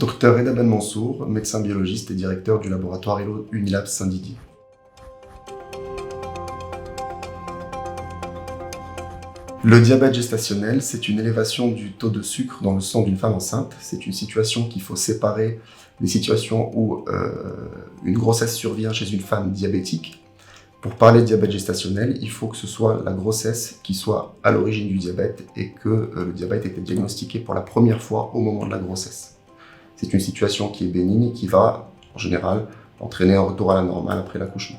Dr Reda Ben Mansour, médecin biologiste et directeur du laboratoire Unilab Saint-Didier. Le diabète gestationnel, c'est une élévation du taux de sucre dans le sang d'une femme enceinte. C'est une situation qu'il faut séparer des situations où une grossesse survient chez une femme diabétique. Pour parler de diabète gestationnel, il faut que ce soit la grossesse qui soit à l'origine du diabète et que le diabète ait été diagnostiqué pour la première fois au moment de la grossesse. C'est une situation qui est bénigne et qui va, en général, entraîner un retour à la normale après l'accouchement.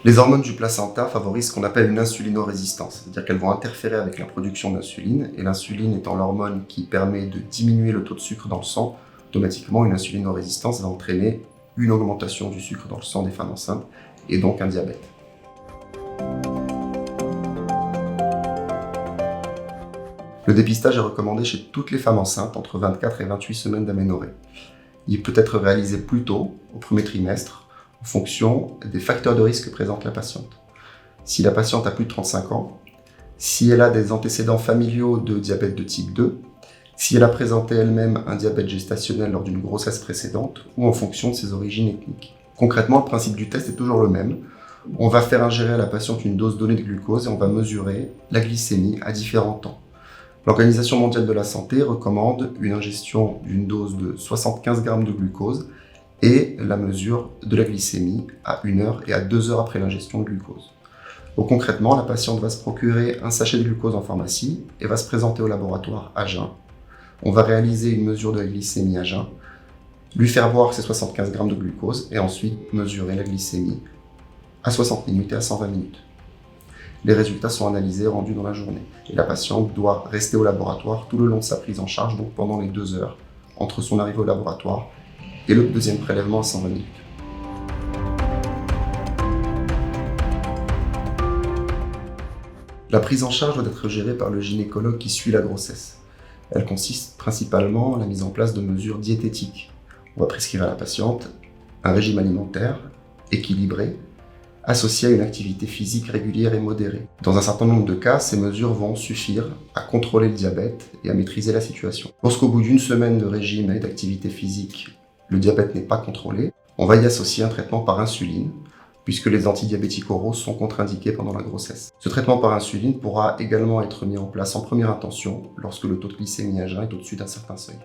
Les hormones du placenta favorisent ce qu'on appelle une insulinorésistance, c'est-à-dire qu'elles vont interférer avec la production d'insuline, et l'insuline étant l'hormone qui permet de diminuer le taux de sucre dans le sang, automatiquement une insulinorésistance va entraîner une augmentation du sucre dans le sang des femmes enceintes, et donc un diabète. Le dépistage est recommandé chez toutes les femmes enceintes entre 24 et 28 semaines d'aménorrhée. Il peut être réalisé plus tôt, au premier trimestre, en fonction des facteurs de risque que présente la patiente. Si la patiente a plus de 35 ans, si elle a des antécédents familiaux de diabète de type 2, si elle a présenté elle-même un diabète gestationnel lors d'une grossesse précédente, ou en fonction de ses origines ethniques. Concrètement, le principe du test est toujours le même. On va faire ingérer à la patiente une dose donnée de glucose et on va mesurer la glycémie à différents temps. L'Organisation mondiale de la santé recommande une ingestion d'une dose de 75 g de glucose et la mesure de la glycémie à 1 heure et à 2 heures après l'ingestion de glucose. Donc concrètement, la patiente va se procurer un sachet de glucose en pharmacie et va se présenter au laboratoire à jeun. On va réaliser une mesure de la glycémie à jeun, lui faire boire ses 75 g de glucose et ensuite mesurer la glycémie à 60 minutes et à 120 minutes. Les résultats sont analysés et rendus dans la journée. Et la patiente doit rester au laboratoire tout le long de sa prise en charge, donc pendant les 2 heures, entre son arrivée au laboratoire et le deuxième prélèvement à 120 minutes. La prise en charge doit être gérée par le gynécologue qui suit la grossesse. Elle consiste principalement en la mise en place de mesures diététiques. On va prescrire à la patiente un régime alimentaire équilibré, associé à une activité physique régulière et modérée. Dans un certain nombre de cas, ces mesures vont suffire à contrôler le diabète et à maîtriser la situation. Lorsqu'au bout d'une semaine de régime et d'activité physique, le diabète n'est pas contrôlé, on va y associer un traitement par insuline, puisque les antidiabétiques oraux sont contre-indiqués pendant la grossesse. Ce traitement par insuline pourra également être mis en place en première intention lorsque le taux de glycémie à jeun est au-dessus d'un certain seuil.